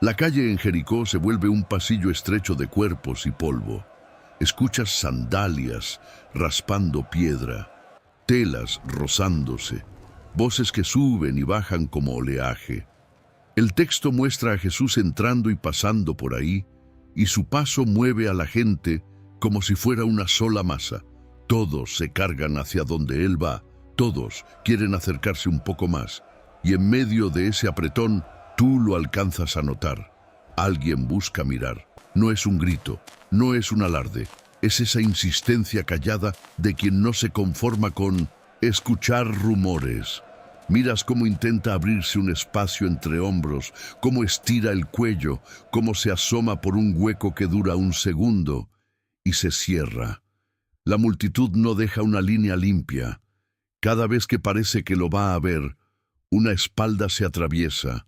La calle en Jericó se vuelve un pasillo estrecho de cuerpos y polvo. Escuchas sandalias raspando piedra, telas rozándose, voces que suben y bajan como oleaje. El texto muestra a Jesús entrando y pasando por ahí, y su paso mueve a la gente como si fuera una sola masa. Todos se cargan hacia donde Él va, todos quieren acercarse un poco más, y en medio de ese apretón, tú lo alcanzas a notar. Alguien busca mirar. No es un grito, no es un alarde, es esa insistencia callada de quien no se conforma con escuchar rumores. Miras cómo intenta abrirse un espacio entre hombros, cómo estira el cuello, cómo se asoma por un hueco que dura un segundo y se cierra. La multitud no deja una línea limpia. Cada vez que parece que lo va a ver, una espalda se atraviesa,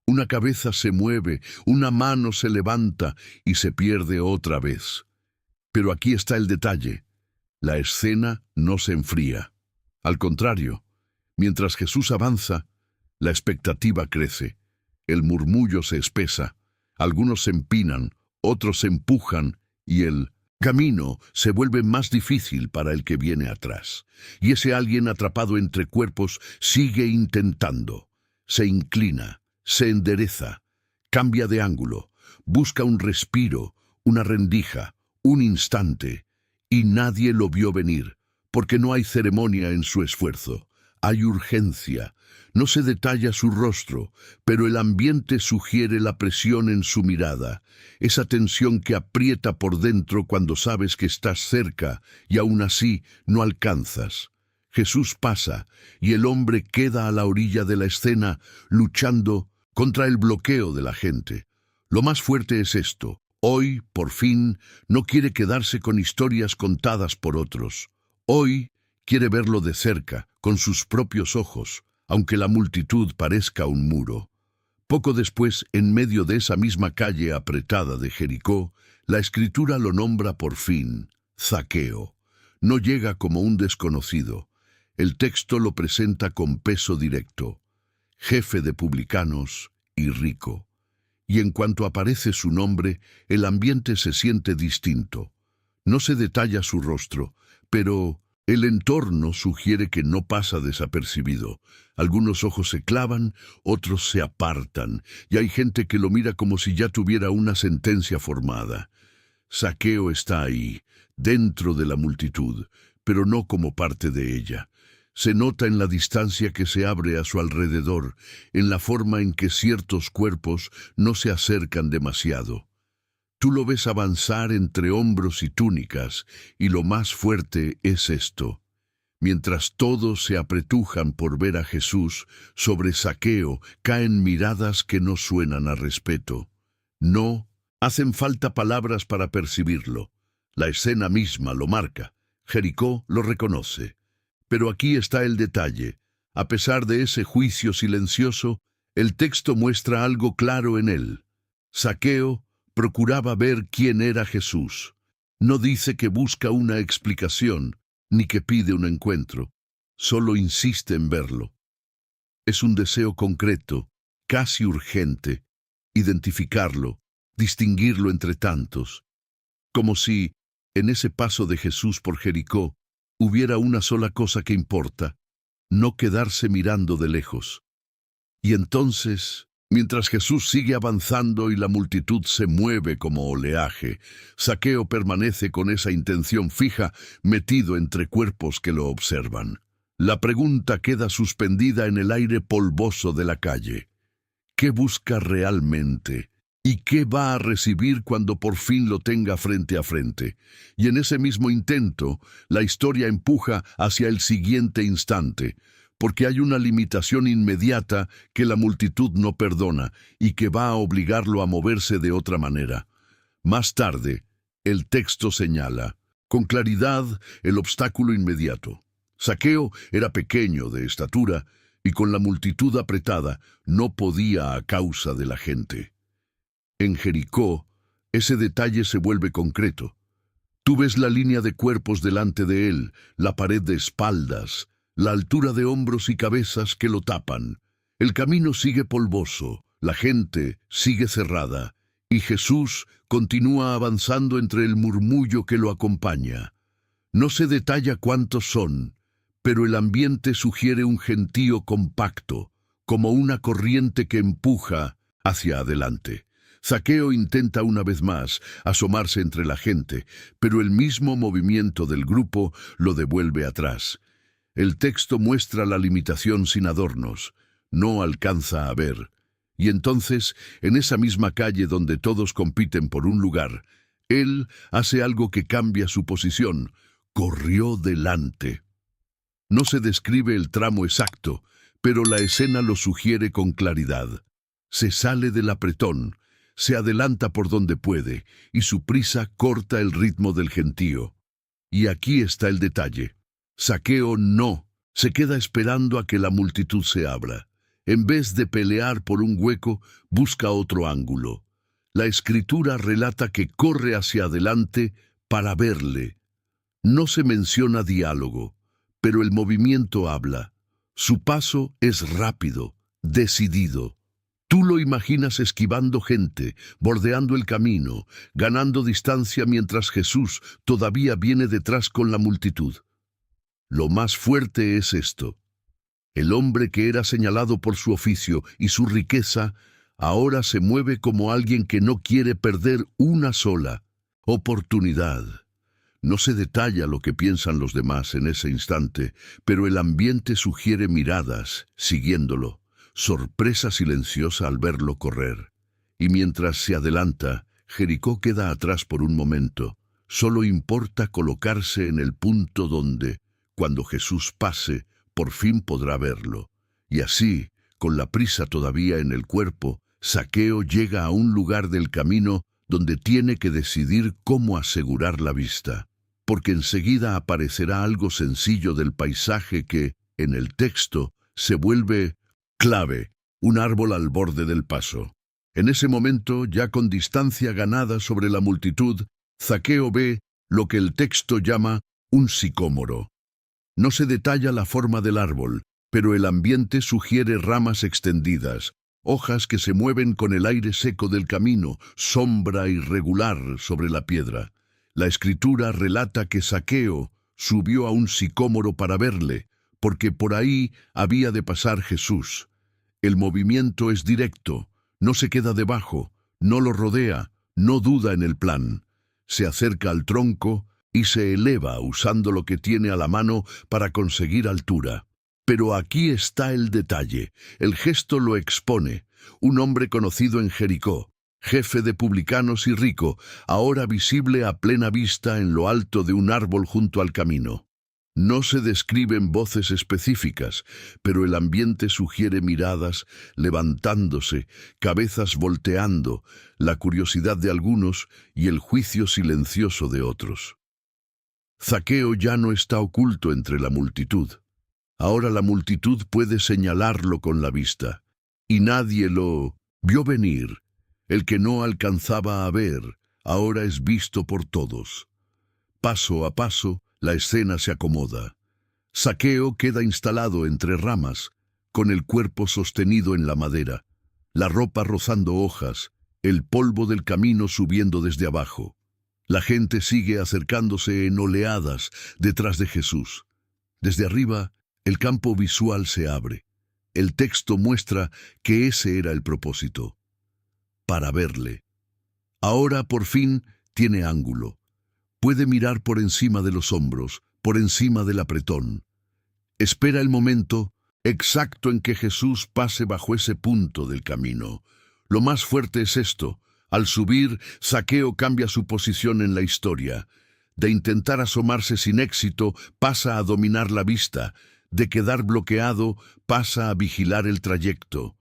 una cabeza se mueve, una mano se levanta y se pierde otra vez. Pero aquí está el detalle. La escena no se enfría. Al contrario, mientras Jesús avanza, la expectativa crece. El murmullo se espesa. Algunos se empinan, otros se empujan y el camino se vuelve más difícil para el que viene atrás. Y ese alguien atrapado entre cuerpos sigue intentando. Se inclina, se endereza, cambia de ángulo, busca un respiro, una rendija, un instante, y nadie lo vio venir, porque no hay ceremonia en su esfuerzo. Hay urgencia. No se detalla su rostro, pero el ambiente sugiere la presión en su mirada, esa tensión que aprieta por dentro cuando sabes que estás cerca y aún así no alcanzas. Jesús pasa y el hombre queda a la orilla de la escena luchando contra el bloqueo de la gente. Lo más fuerte es esto. Hoy, por fin, no quiere quedarse con historias contadas por otros. Hoy quiere verlo de cerca, con sus propios ojos, aunque la multitud parezca un muro. Poco después, en medio de esa misma calle apretada de Jericó, la Escritura lo nombra por fin, Zaqueo. No llega como un desconocido. El texto lo presenta con peso directo, jefe de publicanos y rico. Y en cuanto aparece su nombre, el ambiente se siente distinto. No se detalla su rostro, pero el entorno sugiere que no pasa desapercibido. Algunos ojos se clavan, otros se apartan, y hay gente que lo mira como si ya tuviera una sentencia formada. Zaqueo está ahí, dentro de la multitud, pero no como parte de ella. Se nota en la distancia que se abre a su alrededor, en la forma en que ciertos cuerpos no se acercan demasiado. Tú lo ves avanzar entre hombros y túnicas, y lo más fuerte es esto. Mientras todos se apretujan por ver a Jesús, sobre Zaqueo caen miradas que no suenan a respeto. No, hacen falta palabras para percibirlo. La escena misma lo marca. Jericó lo reconoce. Pero aquí está el detalle. A pesar de ese juicio silencioso, el texto muestra algo claro en él. Zaqueo procuraba ver quién era Jesús. No dice que busca una explicación, ni que pide un encuentro. Solo insiste en verlo. Es un deseo concreto, casi urgente, identificarlo, distinguirlo entre tantos. Como si, en ese paso de Jesús por Jericó, hubiera una sola cosa que importa, no quedarse mirando de lejos. Y entonces, mientras Jesús sigue avanzando y la multitud se mueve como oleaje, Zaqueo permanece con esa intención fija, metido entre cuerpos que lo observan. La pregunta queda suspendida en el aire polvoso de la calle. ¿Qué busca realmente? ¿Y qué va a recibir cuando por fin lo tenga frente a frente? Y en ese mismo intento, la historia empuja hacia el siguiente instante, porque hay una limitación inmediata que la multitud no perdona y que va a obligarlo a moverse de otra manera. Más tarde, el texto señala, con claridad, el obstáculo inmediato. Zaqueo era pequeño de estatura y con la multitud apretada no podía a causa de la gente. En Jericó, ese detalle se vuelve concreto. Tú ves la línea de cuerpos delante de él, la pared de espaldas, la altura de hombros y cabezas que lo tapan. El camino sigue polvoso, la gente sigue cerrada, y Jesús continúa avanzando entre el murmullo que lo acompaña. No se detalla cuántos son, pero el ambiente sugiere un gentío compacto, como una corriente que empuja hacia adelante. Zaqueo intenta una vez más asomarse entre la gente, pero el mismo movimiento del grupo lo devuelve atrás. El texto muestra la limitación sin adornos, no alcanza a ver. Y entonces, en esa misma calle donde todos compiten por un lugar, él hace algo que cambia su posición: corrió delante. No se describe el tramo exacto, pero la escena lo sugiere con claridad. Se sale del apretón, se adelanta por donde puede, y su prisa corta el ritmo del gentío. Y aquí está el detalle. Zaqueo no se queda esperando a que la multitud se abra. En vez de pelear por un hueco, busca otro ángulo. La Escritura relata que corre hacia adelante para verle. No se menciona diálogo, pero el movimiento habla. Su paso es rápido, decidido. Tú lo imaginas esquivando gente, bordeando el camino, ganando distancia mientras Jesús todavía viene detrás con la multitud. Lo más fuerte es esto. El hombre que era señalado por su oficio y su riqueza, ahora se mueve como alguien que no quiere perder una sola oportunidad. No se detalla lo que piensan los demás en ese instante, pero el ambiente sugiere miradas, siguiéndolo, sorpresa silenciosa al verlo correr. Y mientras se adelanta, Jericó queda atrás por un momento. Solo importa colocarse en el punto donde, cuando Jesús pase, por fin podrá verlo. Y así, con la prisa todavía en el cuerpo, Zaqueo llega a un lugar del camino donde tiene que decidir cómo asegurar la vista. Porque enseguida aparecerá algo sencillo del paisaje que, en el texto, se vuelve clave: un árbol al borde del paso. En ese momento, ya con distancia ganada sobre la multitud, Zaqueo ve lo que el texto llama un sicómoro. No se detalla la forma del árbol, pero el ambiente sugiere ramas extendidas, hojas que se mueven con el aire seco del camino, sombra irregular sobre la piedra. La Escritura relata que Zaqueo subió a un sicómoro para verle, porque por ahí había de pasar Jesús. El movimiento es directo, no se queda debajo, no lo rodea, no duda en el plan. Se acerca al tronco y se eleva usando lo que tiene a la mano para conseguir altura. Pero aquí está el detalle. El gesto lo expone. Un hombre conocido en Jericó, jefe de publicanos y rico, ahora visible a plena vista en lo alto de un árbol junto al camino. No se describen voces específicas, pero el ambiente sugiere miradas levantándose, cabezas volteando, la curiosidad de algunos y el juicio silencioso de otros. Zaqueo ya no está oculto entre la multitud. Ahora la multitud puede señalarlo con la vista, y nadie lo vio venir. El que no alcanzaba a ver, ahora es visto por todos. Paso a paso, la escena se acomoda. Zaqueo queda instalado entre ramas, con el cuerpo sostenido en la madera, la ropa rozando hojas, el polvo del camino subiendo desde abajo. La gente sigue acercándose en oleadas detrás de Jesús. Desde arriba, el campo visual se abre. El texto muestra que ese era el propósito: para verle. Ahora, por fin, tiene ángulo. Puede mirar por encima de los hombros, por encima del apretón. Espera el momento exacto en que Jesús pase bajo ese punto del camino. Lo más fuerte es esto: al subir, Zaqueo cambia su posición en la historia. De intentar asomarse sin éxito, pasa a dominar la vista. De quedar bloqueado, pasa a vigilar el trayecto.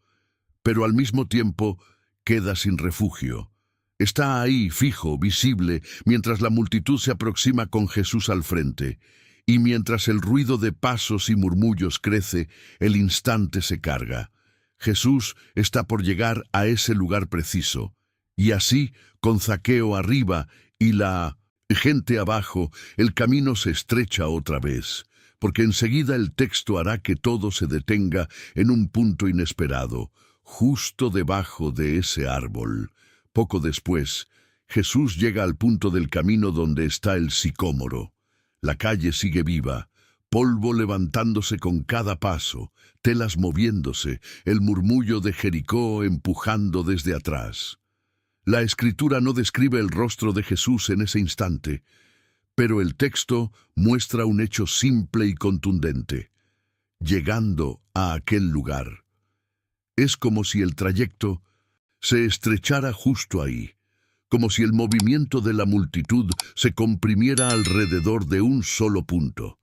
Pero al mismo tiempo, queda sin refugio. Está ahí, fijo, visible, mientras la multitud se aproxima con Jesús al frente. Y mientras el ruido de pasos y murmullos crece, el instante se carga. Jesús está por llegar a ese lugar preciso. Y así, con Zaqueo arriba y la gente abajo, el camino se estrecha otra vez, porque enseguida el texto hará que todo se detenga en un punto inesperado, justo debajo de ese árbol. Poco después, Jesús llega al punto del camino donde está el sicómoro. La calle sigue viva, polvo levantándose con cada paso, telas moviéndose, el murmullo de Jericó empujando desde atrás. La Escritura no describe el rostro de Jesús en ese instante, pero el texto muestra un hecho simple y contundente. Llegando a aquel lugar, es como si el trayecto se estrechara justo ahí, como si el movimiento de la multitud se comprimiera alrededor de un solo punto.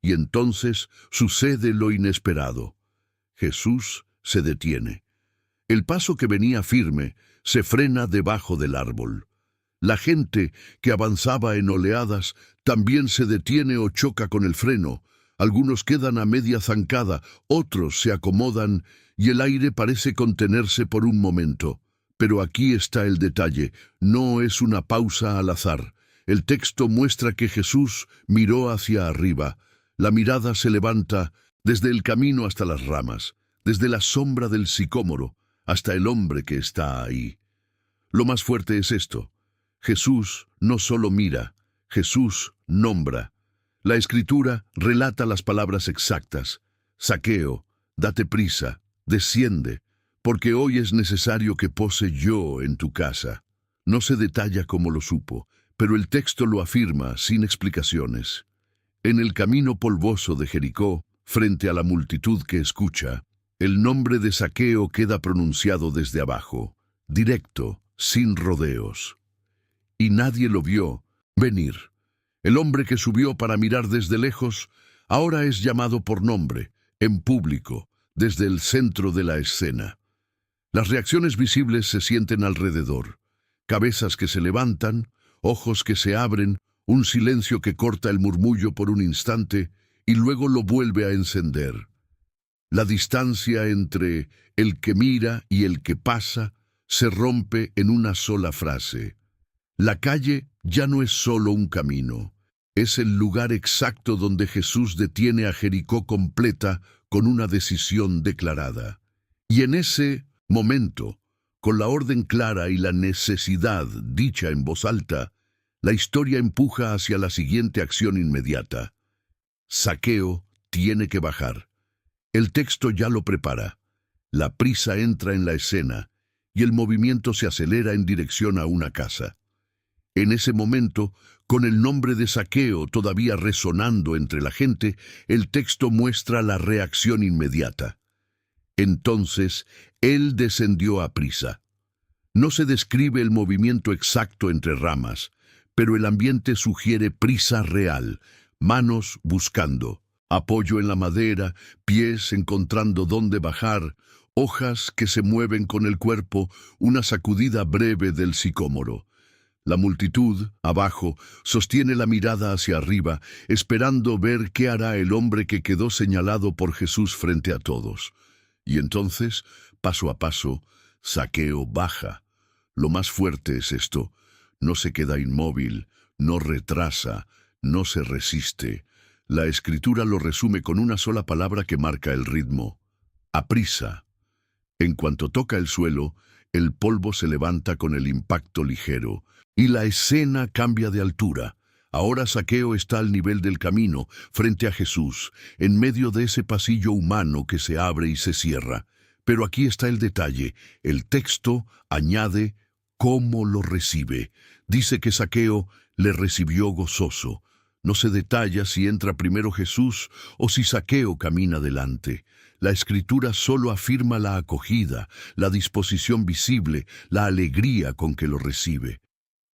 Y entonces sucede lo inesperado. Jesús se detiene. El paso que venía firme se frena debajo del árbol. La gente que avanzaba en oleadas también se detiene o choca con el freno. Algunos quedan a media zancada, otros se acomodan y el aire parece contenerse por un momento. Pero aquí está el detalle, no es una pausa al azar. El texto muestra que Jesús miró hacia arriba. La mirada se levanta desde el camino hasta las ramas, desde la sombra del sicómoro hasta el hombre que está ahí. Lo más fuerte es esto. Jesús no solo mira, Jesús nombra. La Escritura relata las palabras exactas. Zaqueo, date prisa, desciende, porque hoy es necesario que pose yo en tu casa. No se detalla cómo lo supo, pero el texto lo afirma sin explicaciones. En el camino polvoso de Jericó, frente a la multitud que escucha, el nombre de Zaqueo queda pronunciado desde abajo, directo, sin rodeos. Y nadie lo vio venir. El hombre que subió para mirar desde lejos, ahora es llamado por nombre, en público, desde el centro de la escena. Las reacciones visibles se sienten alrededor. Cabezas que se levantan, ojos que se abren, un silencio que corta el murmullo por un instante y luego lo vuelve a encender. La distancia entre el que mira y el que pasa se rompe en una sola frase. La calle ya no es solo un camino, es el lugar exacto donde Jesús detiene a Jericó completa con una decisión declarada. Y en ese momento, con la orden clara y la necesidad dicha en voz alta, la historia empuja hacia la siguiente acción inmediata. Zaqueo tiene que bajar. El texto ya lo prepara. La prisa entra en la escena y el movimiento se acelera en dirección a una casa. En ese momento, con el nombre de Zaqueo todavía resonando entre la gente, el texto muestra la reacción inmediata. Entonces, él descendió a prisa. No se describe el movimiento exacto entre ramas, pero el ambiente sugiere prisa real, manos buscando, apoyo en la madera, pies encontrando dónde bajar, hojas que se mueven con el cuerpo, una sacudida breve del sicómoro. La multitud, abajo, sostiene la mirada hacia arriba, esperando ver qué hará el hombre que quedó señalado por Jesús frente a todos. Y entonces, paso a paso, Zaqueo baja. Lo más fuerte es esto. No se queda inmóvil, no retrasa, no se resiste. La Escritura lo resume con una sola palabra que marca el ritmo: aprisa. En cuanto toca el suelo, el polvo se levanta con el impacto ligero, y la escena cambia de altura. Ahora Zaqueo está al nivel del camino, frente a Jesús, en medio de ese pasillo humano que se abre y se cierra. Pero aquí está el detalle. El texto añade cómo lo recibe. Dice que Zaqueo le recibió gozoso. No se detalla si entra primero Jesús o si Zaqueo camina delante. La Escritura solo afirma la acogida, la disposición visible, la alegría con que lo recibe.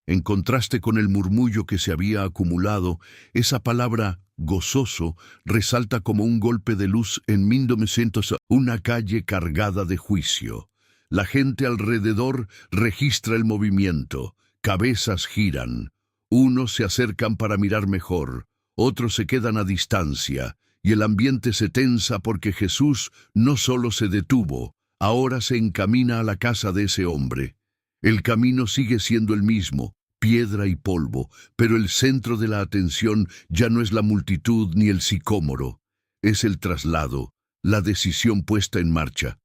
En contraste con el murmullo que se había acumulado, esa palabra gozoso resalta como un golpe de luz en 1900, una calle cargada de juicio. La gente alrededor registra el movimiento, cabezas giran. Unos se acercan para mirar mejor, otros se quedan a distancia, y el ambiente se tensa porque Jesús no solo se detuvo, ahora se encamina a la casa de ese hombre. El camino sigue siendo el mismo, piedra y polvo, pero el centro de la atención ya no es la multitud ni el sicómoro, es el traslado, la decisión puesta en marcha.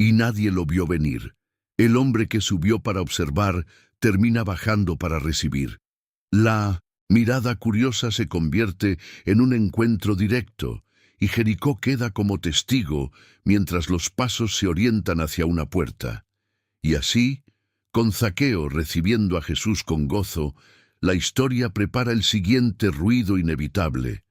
y nadie lo vio venir. El hombre que subió para observar termina bajando para recibir. La mirada curiosa se convierte en un encuentro directo, y Jericó queda como testigo mientras los pasos se orientan hacia una puerta. Y así, con Zaqueo recibiendo a Jesús con gozo, la historia prepara el siguiente ruido inevitable: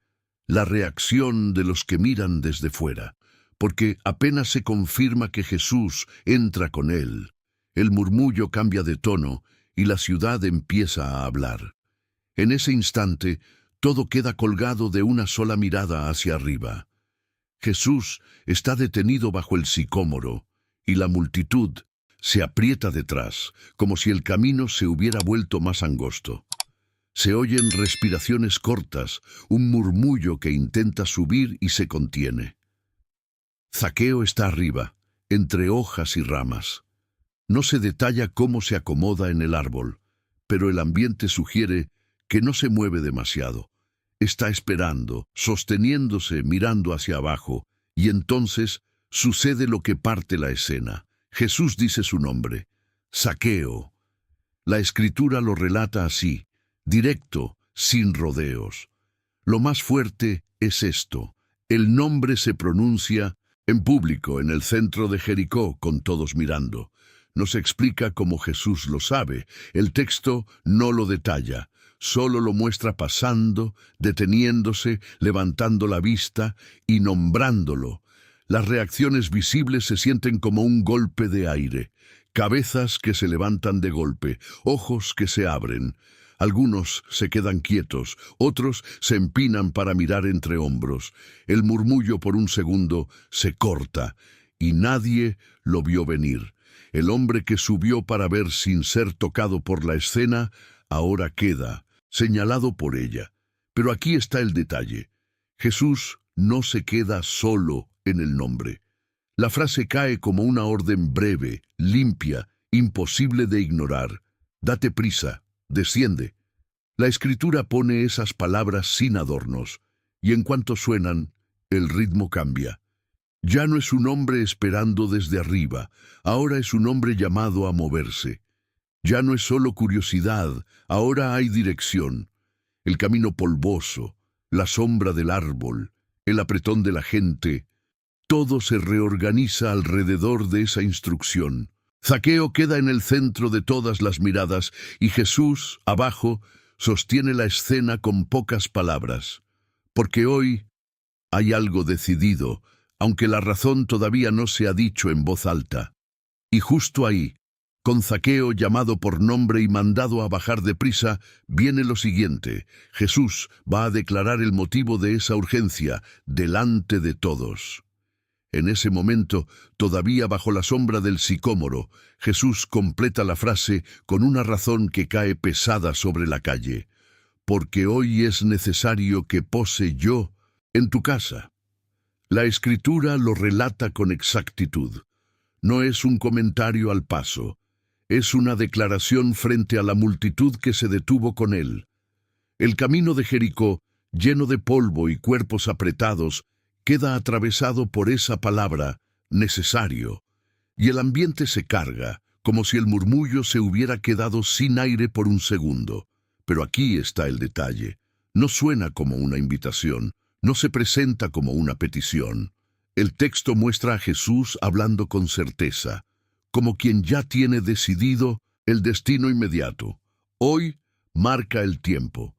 la reacción de los que miran desde fuera, porque apenas se confirma que Jesús entra con él, el murmullo cambia de tono y la ciudad empieza a hablar. En ese instante, todo queda colgado de una sola mirada hacia arriba. Jesús está detenido bajo el sicómoro, y la multitud se aprieta detrás, como si el camino se hubiera vuelto más angosto. Se oyen respiraciones cortas, un murmullo que intenta subir y se contiene. Zaqueo está arriba, entre hojas y ramas. No se detalla cómo se acomoda en el árbol, pero el ambiente sugiere que no se mueve demasiado. Está esperando, sosteniéndose, mirando hacia abajo, y entonces sucede lo que parte la escena. Jesús dice su nombre: Zaqueo. La Escritura lo relata así, directo, sin rodeos. Lo más fuerte es esto: el nombre se pronuncia en público, en el centro de Jericó, con todos mirando. No se explica cómo Jesús lo sabe, el texto no lo detalla, solo lo muestra pasando, deteniéndose, levantando la vista y nombrándolo. Las reacciones visibles se sienten como un golpe de aire, cabezas que se levantan de golpe, ojos que se abren. Algunos se quedan quietos, otros se empinan para mirar entre hombros. El murmullo por un segundo se corta y nadie lo vio venir. El hombre que subió para ver sin ser tocado por la escena, ahora queda señalado por ella. Pero aquí está el detalle: Jesús no se queda solo en el nombre. La frase cae como una orden breve, limpia, imposible de ignorar. Date prisa, desciende. La Escritura pone esas palabras sin adornos, y en cuanto suenan, el ritmo cambia. Ya no es un hombre esperando desde arriba, ahora es un hombre llamado a moverse. Ya no es solo curiosidad, ahora hay dirección. El camino polvoso, la sombra del árbol, el apretón de la gente, todo se reorganiza alrededor de esa instrucción. Zaqueo queda en el centro de todas las miradas y Jesús, abajo, sostiene la escena con pocas palabras. Porque hoy hay algo decidido, aunque la razón todavía no se ha dicho en voz alta. Y justo ahí, con Zaqueo llamado por nombre y mandado a bajar deprisa, viene lo siguiente: Jesús va a declarar el motivo de esa urgencia delante de todos. En ese momento, todavía bajo la sombra del sicómoro, Jesús completa la frase con una razón que cae pesada sobre la calle: porque hoy es necesario que pose yo en tu casa. La Escritura lo relata con exactitud. No es un comentario al paso, es una declaración frente a la multitud que se detuvo con él. El camino de Jericó, lleno de polvo y cuerpos apretados, queda atravesado por esa palabra, necesario, y el ambiente se carga, como si el murmullo se hubiera quedado sin aire por un segundo. Pero aquí está el detalle: no suena como una invitación, no se presenta como una petición. El texto muestra a Jesús hablando con certeza, como quien ya tiene decidido el destino inmediato. Hoy marca el tiempo.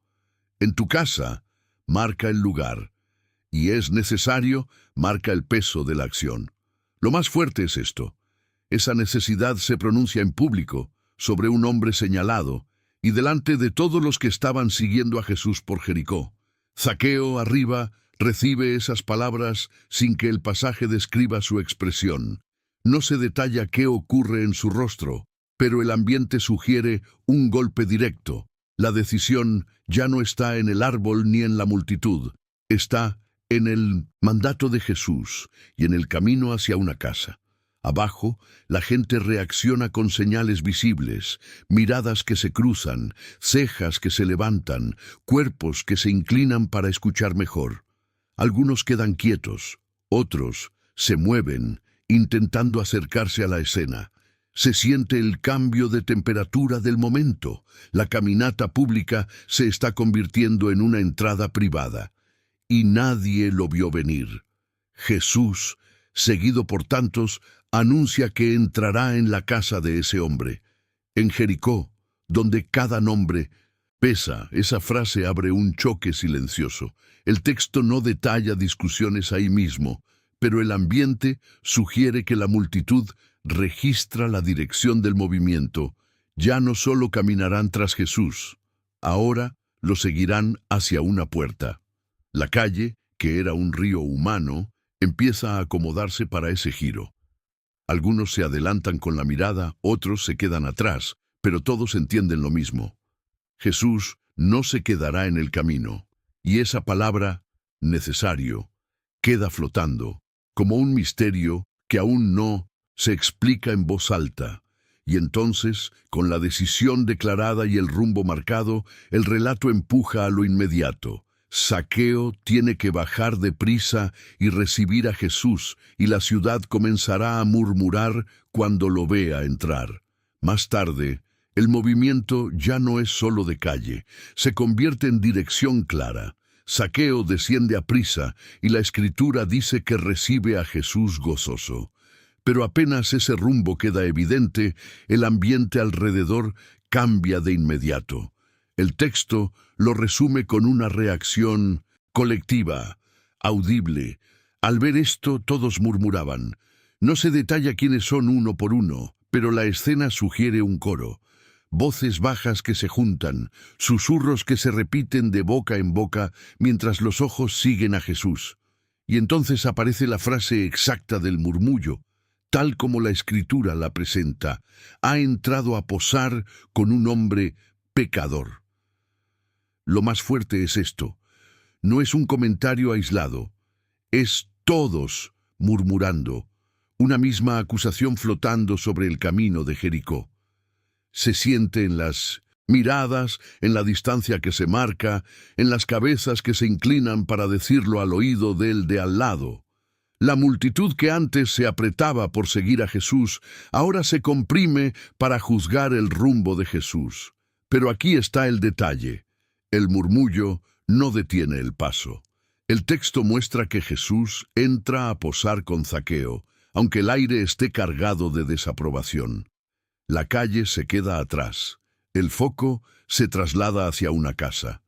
En tu casa marca el lugar. Y es necesario, marca el peso de la acción. Lo más fuerte es esto: esa necesidad se pronuncia en público, sobre un hombre señalado, y delante de todos los que estaban siguiendo a Jesús por Jericó. Zaqueo, arriba, recibe esas palabras sin que el pasaje describa su expresión. No se detalla qué ocurre en su rostro, pero el ambiente sugiere un golpe directo. La decisión ya no está en el árbol ni en la multitud, está en el mandato de Jesús y en el camino hacia una casa. Abajo, la gente reacciona con señales visibles, miradas que se cruzan, cejas que se levantan, cuerpos que se inclinan para escuchar mejor. Algunos quedan quietos, otros se mueven intentando acercarse a la escena. Se siente el cambio de temperatura del momento. La caminata pública se está convirtiendo en una entrada privada. Y nadie lo vio venir. Jesús, seguido por tantos, anuncia que entrará en la casa de ese hombre. En Jericó, donde cada nombre pesa, esa frase abre un choque silencioso. El texto no detalla discusiones ahí mismo, pero el ambiente sugiere que la multitud registra la dirección del movimiento. Ya no solo caminarán tras Jesús, ahora lo seguirán hacia una puerta. La calle, que era un río humano, empieza a acomodarse para ese giro. Algunos se adelantan con la mirada, otros se quedan atrás, pero todos entienden lo mismo. Jesús no se quedará en el camino, y esa palabra, necesario, queda flotando, como un misterio que aún no se explica en voz alta. Y entonces, con la decisión declarada y el rumbo marcado, el relato empuja a lo inmediato. Zaqueo tiene que bajar deprisa y recibir a Jesús, y la ciudad comenzará a murmurar cuando lo vea entrar. Más tarde, el movimiento ya no es solo de calle, se convierte en dirección clara. Zaqueo desciende aprisa, y la Escritura dice que recibe a Jesús gozoso. Pero apenas ese rumbo queda evidente, el ambiente alrededor cambia de inmediato. El texto lo resume con una reacción colectiva, audible. Al ver esto, todos murmuraban. No se detalla quiénes son uno por uno, pero la escena sugiere un coro. Voces bajas que se juntan, susurros que se repiten de boca en boca mientras los ojos siguen a Jesús. Y entonces aparece la frase exacta del murmullo, tal como la Escritura la presenta. Ha entrado a posar con un hombre pecador. Lo más fuerte es esto. No es un comentario aislado. Es todos murmurando, una misma acusación flotando sobre el camino de Jericó. Se siente en las miradas, en la distancia que se marca, en las cabezas que se inclinan para decirlo al oído del de al lado. La multitud que antes se apretaba por seguir a Jesús, ahora se comprime para juzgar el rumbo de Jesús. Pero aquí está el detalle. El murmullo no detiene el paso. El texto muestra que Jesús entra a posar con Zaqueo, aunque el aire esté cargado de desaprobación. La calle se queda atrás. El foco se traslada hacia una casa.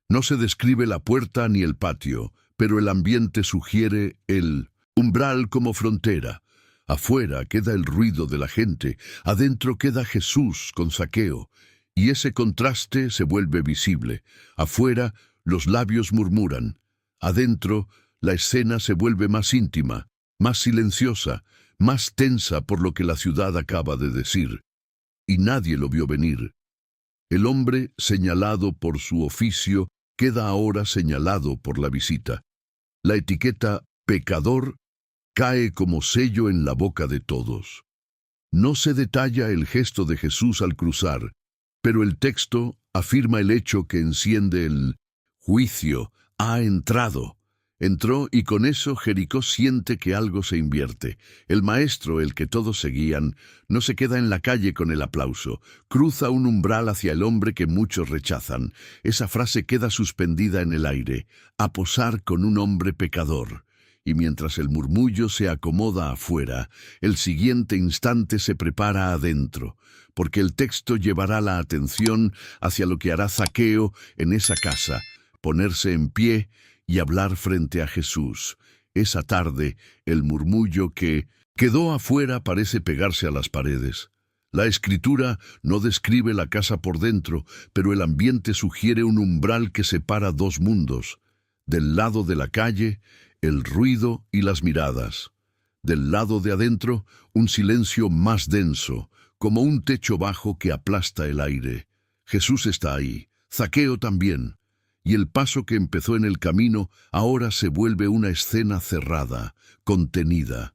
No se describe la puerta ni el patio, pero el ambiente sugiere el umbral como frontera. Afuera queda el ruido de la gente, adentro queda Jesús con Zaqueo, y ese contraste se vuelve visible. Afuera los labios murmuran, adentro la escena se vuelve más íntima, más silenciosa, más tensa por lo que la ciudad acaba de decir. Y nadie lo vio venir. El hombre señalado por su oficio queda ahora señalado por la visita. La etiqueta pecador cae como sello en la boca de todos. No se detalla el gesto de Jesús al cruzar, pero el texto afirma el hecho que enciende el juicio. Ha entrado. Entró y con eso Jericó siente que algo se invierte. El maestro, el que todos seguían, no se queda en la calle con el aplauso. Cruza un umbral hacia el hombre que muchos rechazan. Esa frase queda suspendida en el aire. A posar con un hombre pecador. Y mientras el murmullo se acomoda afuera, el siguiente instante se prepara adentro, porque el texto llevará la atención hacia lo que hará Zaqueo en esa casa, ponerse en pie y hablar frente a Jesús. Esa tarde, el murmullo que quedó afuera parece pegarse a las paredes. La Escritura no describe la casa por dentro, pero el ambiente sugiere un umbral que separa dos mundos. Del lado de la calle, el ruido y las miradas. Del lado de adentro, un silencio más denso, como un techo bajo que aplasta el aire. Jesús está ahí, Zaqueo también. Y el paso que empezó en el camino ahora se vuelve una escena cerrada, contenida.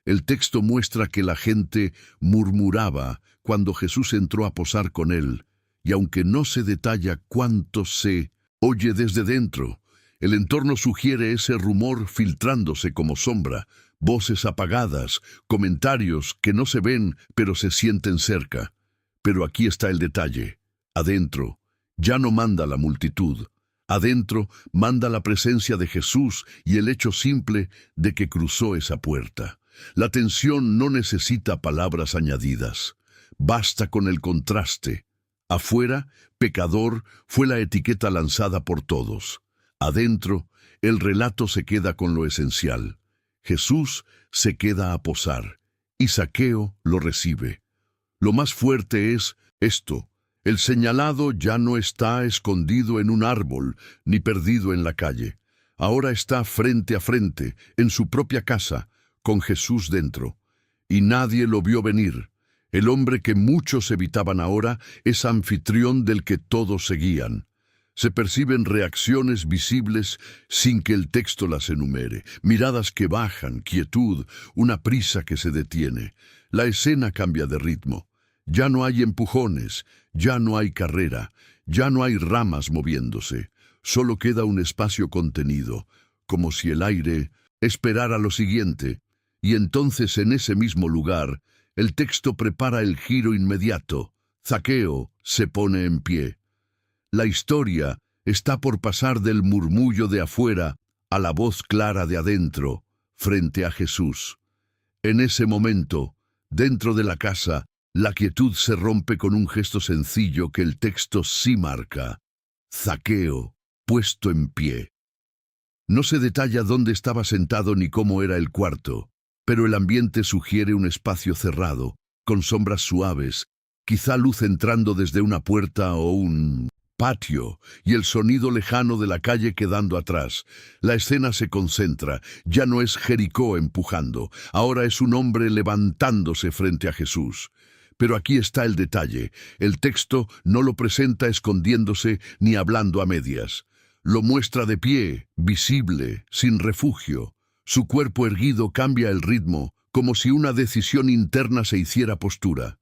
El texto muestra que la gente murmuraba cuando Jesús entró a posar con él, y aunque no se detalla cuánto se oye desde dentro, el entorno sugiere ese rumor filtrándose como sombra, voces apagadas, comentarios que no se ven pero se sienten cerca. Pero aquí está el detalle. Adentro, ya no manda la multitud. Adentro manda la presencia de Jesús y el hecho simple de que cruzó esa puerta. La tensión no necesita palabras añadidas. Basta con el contraste. Afuera, pecador, fue la etiqueta lanzada por todos. Adentro, el relato se queda con lo esencial. Jesús se queda a posar, y Zaqueo lo recibe. Lo más fuerte es esto: el señalado ya no está escondido en un árbol ni perdido en la calle. Ahora está frente a frente, en su propia casa, con Jesús dentro. Y nadie lo vio venir. El hombre que muchos evitaban ahora es anfitrión del que todos seguían. Se perciben reacciones visibles sin que el texto las enumere, miradas que bajan, quietud, una prisa que se detiene. La escena cambia de ritmo. Ya no hay empujones, ya no hay carrera, ya no hay ramas moviéndose. Solo queda un espacio contenido, como si el aire esperara lo siguiente. Y entonces en ese mismo lugar, el texto prepara el giro inmediato. Zaqueo se pone en pie. La historia está por pasar del murmullo de afuera a la voz clara de adentro, frente a Jesús. En ese momento, dentro de la casa, la quietud se rompe con un gesto sencillo que el texto sí marca. Zaqueo, puesto en pie. No se detalla dónde estaba sentado ni cómo era el cuarto, pero el ambiente sugiere un espacio cerrado, con sombras suaves, quizá luz entrando desde una puerta o un patio, y el sonido lejano de la calle quedando atrás. La escena se concentra, ya no es Jericó empujando, ahora es un hombre levantándose frente a Jesús. Pero aquí está el detalle: el texto no lo presenta escondiéndose ni hablando a medias. Lo muestra de pie, visible, sin refugio. Su cuerpo erguido cambia el ritmo, como si una decisión interna se hiciera postura.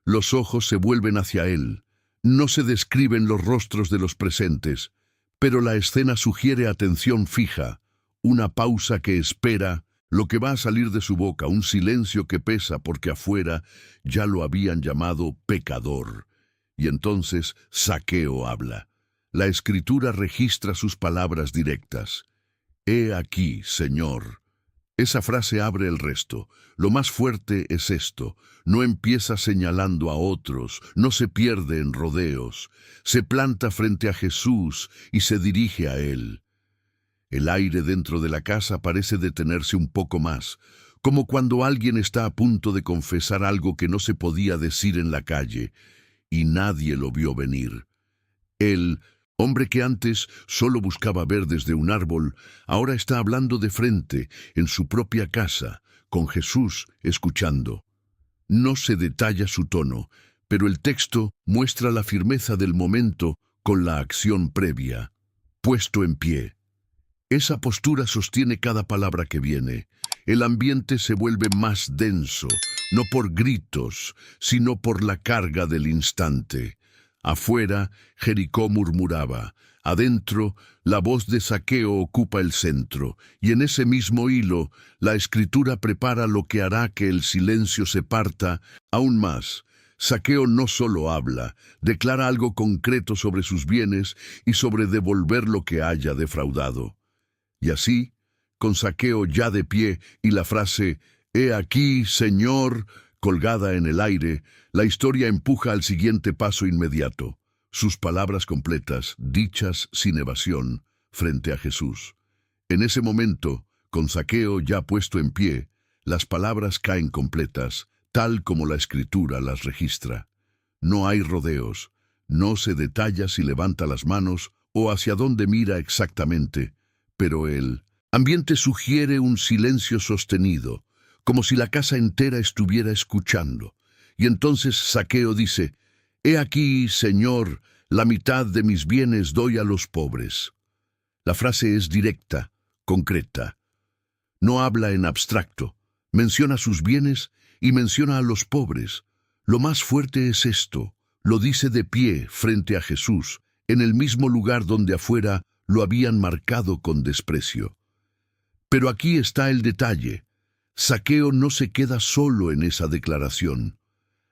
Los ojos se vuelven hacia él. No se describen los rostros de los presentes, pero la escena sugiere atención fija, una pausa que espera lo que va a salir de su boca, un silencio que pesa porque afuera ya lo habían llamado pecador. Y entonces Zaqueo habla. La Escritura registra sus palabras directas. «He aquí, Señor». Esa frase abre el resto. Lo más fuerte es esto: no empieza señalando a otros, no se pierde en rodeos, se planta frente a Jesús y se dirige a él. El aire dentro de la casa parece detenerse un poco más, como cuando alguien está a punto de confesar algo que no se podía decir en la calle, y nadie lo vio venir. Él, hombre que antes solo buscaba ver desde un árbol, ahora está hablando de frente, en su propia casa, con Jesús escuchando. No se detalla su tono, pero el texto muestra la firmeza del momento con la acción previa. Puesto en pie. Esa postura sostiene cada palabra que viene. El ambiente se vuelve más denso, no por gritos, sino por la carga del instante. Afuera, Jericó murmuraba. Adentro, la voz de Zaqueo ocupa el centro, y en ese mismo hilo, la Escritura prepara lo que hará que el silencio se parta aún más. Zaqueo no solo habla, declara algo concreto sobre sus bienes y sobre devolver lo que haya defraudado. Y así, con Zaqueo ya de pie y la frase «He aquí, Señor», colgada en el aire, la historia empuja al siguiente paso inmediato. Sus palabras completas, dichas sin evasión, frente a Jesús. En ese momento, con Zaqueo ya puesto en pie, las palabras caen completas, tal como la Escritura las registra. No hay rodeos, no se detalla si levanta las manos o hacia dónde mira exactamente, pero el ambiente sugiere un silencio sostenido, como si la casa entera estuviera escuchando. Y entonces Zaqueo dice: «He aquí, Señor, la mitad de mis bienes doy a los pobres». La frase es directa, concreta. No habla en abstracto. Menciona sus bienes y menciona a los pobres. Lo más fuerte es esto: lo dice de pie frente a Jesús, en el mismo lugar donde afuera lo habían marcado con desprecio. Pero aquí está el detalle. Zaqueo no se queda solo en esa declaración.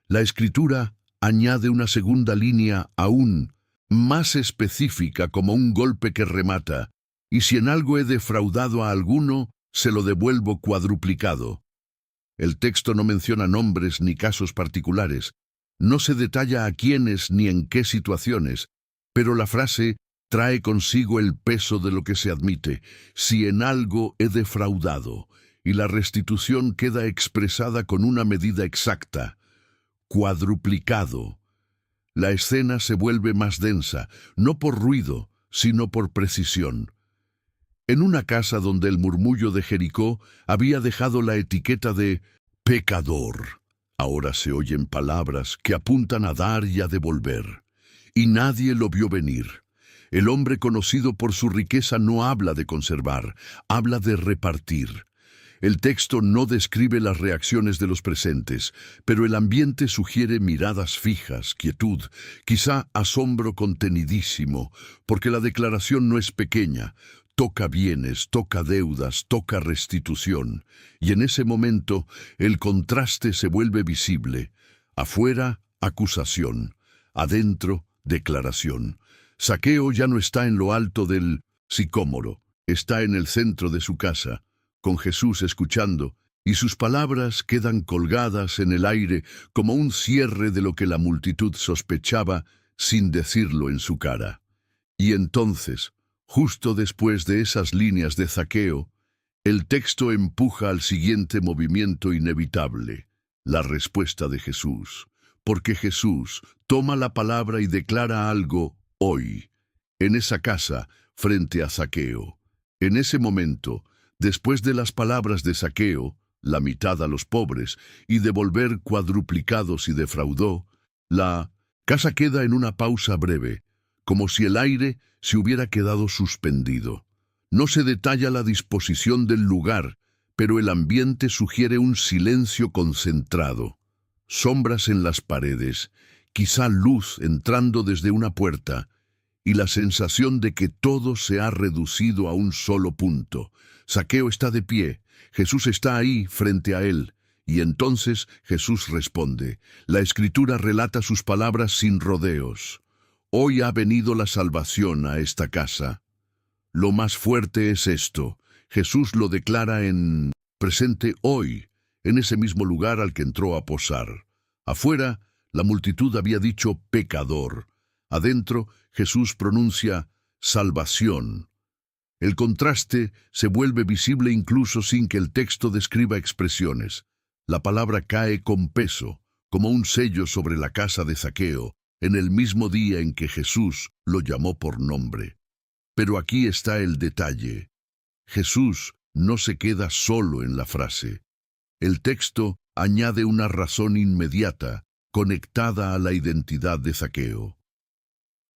La Escritura añade una segunda línea aún más específica como un golpe que remata, y si en algo he defraudado a alguno, se lo devuelvo cuadruplicado. El texto no menciona nombres ni casos particulares, no se detalla a quiénes ni en qué situaciones, pero la frase trae consigo el peso de lo que se admite. Si en algo he defraudado, y la restitución queda expresada con una medida exacta, cuadruplicado. La escena se vuelve más densa, no por ruido, sino por precisión. En una casa donde el murmullo de Jericó había dejado la etiqueta de pecador, ahora se oyen palabras que apuntan a dar y a devolver. Y nadie lo vio venir. El hombre conocido por su riqueza no habla de conservar, habla de repartir. El texto no describe las reacciones de los presentes, pero el ambiente sugiere miradas fijas, quietud, quizá asombro contenidísimo, porque la declaración no es pequeña. Toca bienes, toca deudas, toca restitución. Y en ese momento el contraste se vuelve visible. Afuera, acusación. Adentro, declaración. Zaqueo ya no está en lo alto del sicómoro, está en el centro de su casa, con Jesús escuchando, y sus palabras quedan colgadas en el aire como un cierre de lo que la multitud sospechaba sin decirlo en su cara. Y entonces, justo después de esas líneas de Zaqueo, el texto empuja al siguiente movimiento inevitable, la respuesta de Jesús, porque Jesús toma la palabra y declara algo hoy, en esa casa, frente a Zaqueo. En ese momento, después de las palabras de Zaqueo, la mitad a los pobres, y devolver cuadruplicado si defraudó, la casa queda en una pausa breve, como si el aire se hubiera quedado suspendido. No se detalla la disposición del lugar, pero el ambiente sugiere un silencio concentrado. Sombras en las paredes, quizá luz entrando desde una puerta, y la sensación de que todo se ha reducido a un solo punto. Zaqueo está de pie, Jesús está ahí frente a él, y entonces Jesús responde. La Escritura relata sus palabras sin rodeos. Hoy ha venido la salvación a esta casa. Lo más fuerte es esto. Jesús lo declara en presente hoy, en ese mismo lugar al que entró a posar. Afuera, la multitud había dicho pecador. Adentro, Jesús pronuncia salvación. El contraste se vuelve visible incluso sin que el texto describa expresiones. La palabra cae con peso, como un sello sobre la casa de Zaqueo, en el mismo día en que Jesús lo llamó por nombre. Pero aquí está el detalle. Jesús no se queda solo en la frase. El texto añade una razón inmediata, conectada a la identidad de Zaqueo.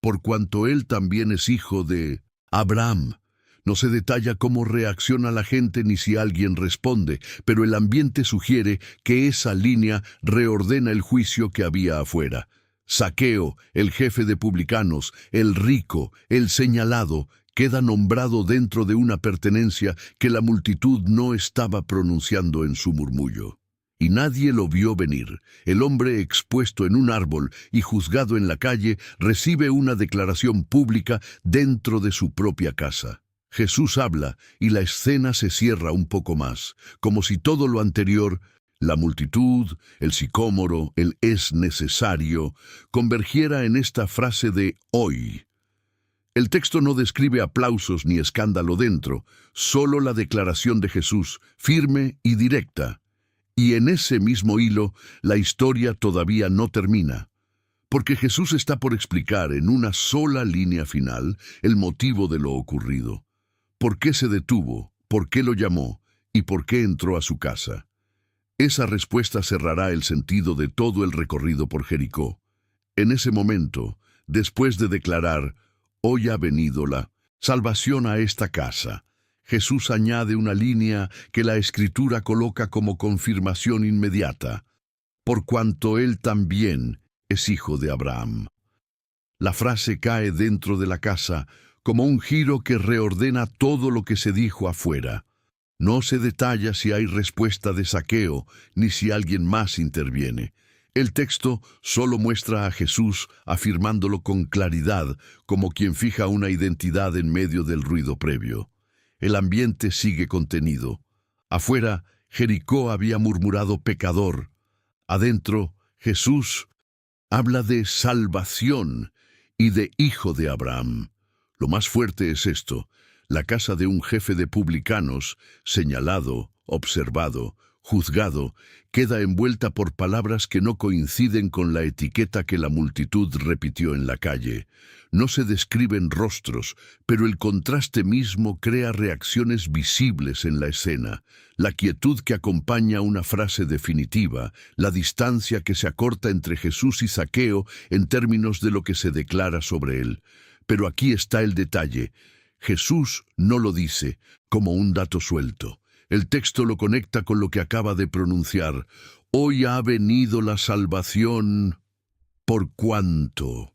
Por cuanto él también es hijo de Abraham. No se detalla cómo reacciona la gente ni si alguien responde, pero el ambiente sugiere que esa línea reordena el juicio que había afuera. Zaqueo, el jefe de publicanos, el rico, el señalado, queda nombrado dentro de una pertenencia que la multitud no estaba pronunciando en su murmullo. Y nadie lo vio venir. El hombre expuesto en un árbol y juzgado en la calle recibe una declaración pública dentro de su propia casa. Jesús habla y la escena se cierra un poco más, como si todo lo anterior, la multitud, el sicómoro, el es necesario, convergiera en esta frase de hoy. El texto no describe aplausos ni escándalo dentro, solo la declaración de Jesús, firme y directa. Y en ese mismo hilo, la historia todavía no termina, porque Jesús está por explicar en una sola línea final el motivo de lo ocurrido. ¿Por qué se detuvo? ¿Por qué lo llamó? ¿Y por qué entró a su casa? Esa respuesta cerrará el sentido de todo el recorrido por Jericó. En ese momento, después de declarar, hoy ha venido la salvación a esta casa, Jesús añade una línea que la Escritura coloca como confirmación inmediata, por cuanto él también es hijo de Abraham. La frase cae dentro de la casa como un giro que reordena todo lo que se dijo afuera. No se detalla si hay respuesta de Zaqueo, ni si alguien más interviene. El texto solo muestra a Jesús afirmándolo con claridad, como quien fija una identidad en medio del ruido previo. El ambiente sigue contenido. Afuera, Jericó había murmurado pecador. Adentro, Jesús habla de salvación y de hijo de Abraham. Lo más fuerte es esto: la casa de un jefe de publicanos, señalado, observado, juzgado, queda envuelta por palabras que no coinciden con la etiqueta que la multitud repitió en la calle. No se describen rostros, pero el contraste mismo crea reacciones visibles en la escena. La quietud que acompaña una frase definitiva, la distancia que se acorta entre Jesús y Zaqueo en términos de lo que se declara sobre él. Pero aquí está el detalle. Jesús no lo dice como un dato suelto. El texto lo conecta con lo que acaba de pronunciar. Hoy ha venido la salvación. ¿Por cuánto?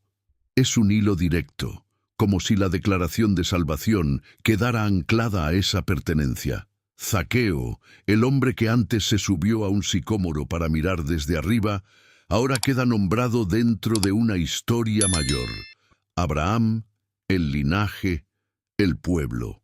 Es un hilo directo, como si la declaración de salvación quedara anclada a esa pertenencia. Zaqueo, el hombre que antes se subió a un sicómoro para mirar desde arriba, ahora queda nombrado dentro de una historia mayor. Abraham, el linaje, el pueblo.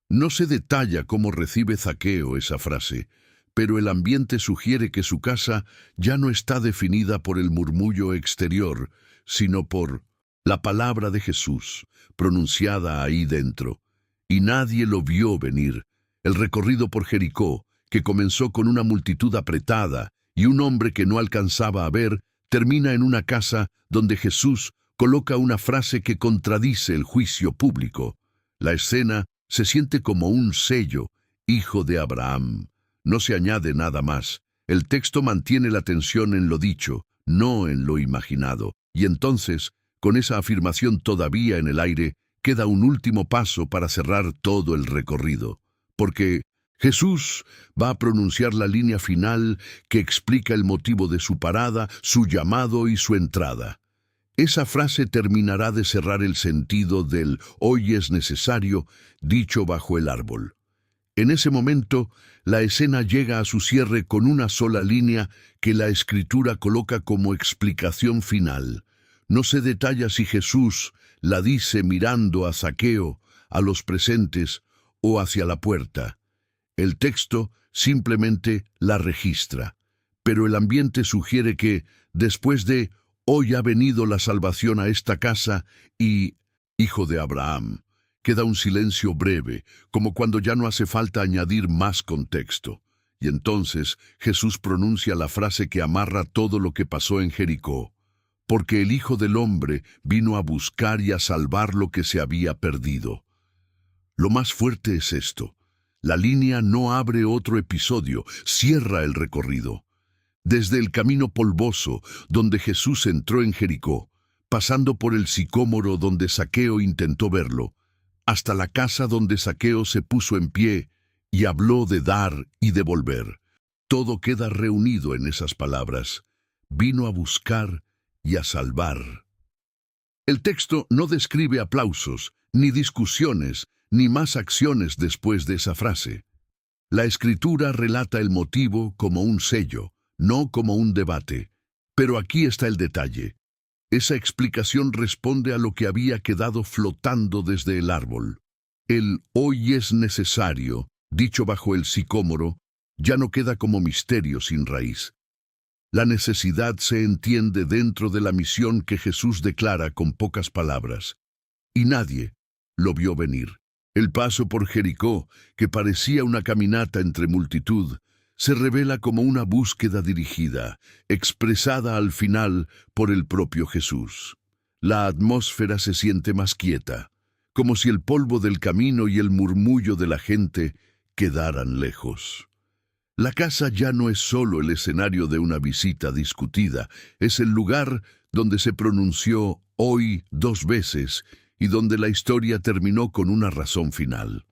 No se detalla cómo recibe Zaqueo esa frase, pero el ambiente sugiere que su casa ya no está definida por el murmullo exterior, sino por la palabra de Jesús, pronunciada ahí dentro. Y nadie lo vio venir. El recorrido por Jericó, que comenzó con una multitud apretada y un hombre que no alcanzaba a ver, termina en una casa donde Jesús coloca una frase que contradice el juicio público. La escena se siente como un sello, hijo de Abraham. No se añade nada más. El texto mantiene la atención en lo dicho, no en lo imaginado. Y entonces, con esa afirmación todavía en el aire, queda un último paso para cerrar todo el recorrido. Porque Jesús va a pronunciar la línea final que explica el motivo de su parada, su llamado y su entrada. Esa frase terminará de cerrar el sentido del «hoy es necesario» dicho bajo el árbol. En ese momento, la escena llega a su cierre con una sola línea que la Escritura coloca como explicación final. No se detalla si Jesús la dice mirando a Zaqueo, a los presentes o hacia la puerta. El texto simplemente la registra, pero el ambiente sugiere que, después de «hoy ha venido la salvación a esta casa» y «hijo de Abraham», queda un silencio breve, como cuando ya no hace falta añadir más contexto. Y entonces Jesús pronuncia la frase que amarra todo lo que pasó en Jericó. Porque el Hijo del Hombre vino a buscar y a salvar lo que se había perdido. Lo más fuerte es esto. La línea no abre otro episodio, cierra el recorrido. Desde el camino polvoso donde Jesús entró en Jericó, pasando por el sicómoro donde Zaqueo intentó verlo, hasta la casa donde Zaqueo se puso en pie y habló de dar y devolver. Todo queda reunido en esas palabras. Vino a buscar y a salvar. El texto no describe aplausos, ni discusiones, ni más acciones después de esa frase. La Escritura relata el motivo como un sello, no como un debate. Pero aquí está el detalle. Esa explicación responde a lo que había quedado flotando desde el árbol. El «hoy es necesario», dicho bajo el sicómoro, ya no queda como misterio sin raíz. La necesidad se entiende dentro de la misión que Jesús declara con pocas palabras. Y nadie lo vio venir. El paso por Jericó, que parecía una caminata entre multitud, se revela como una búsqueda dirigida, expresada al final por el propio Jesús. La atmósfera se siente más quieta, como si el polvo del camino y el murmullo de la gente quedaran lejos. La casa ya no es solo el escenario de una visita discutida, es el lugar donde se pronunció «hoy» 2 veces y donde la historia terminó con una razón final.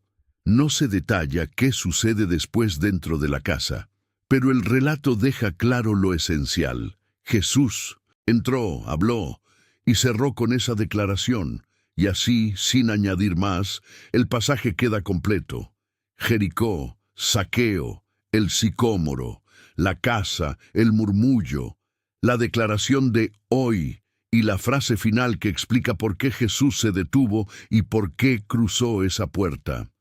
No se detalla qué sucede después dentro de la casa, pero el relato deja claro lo esencial. Jesús entró, habló y cerró con esa declaración, y así, sin añadir más, el pasaje queda completo. Jericó, Zaqueo, el sicómoro, la casa, el murmullo, la declaración de hoy y la frase final que explica por qué Jesús se detuvo y por qué cruzó esa puerta.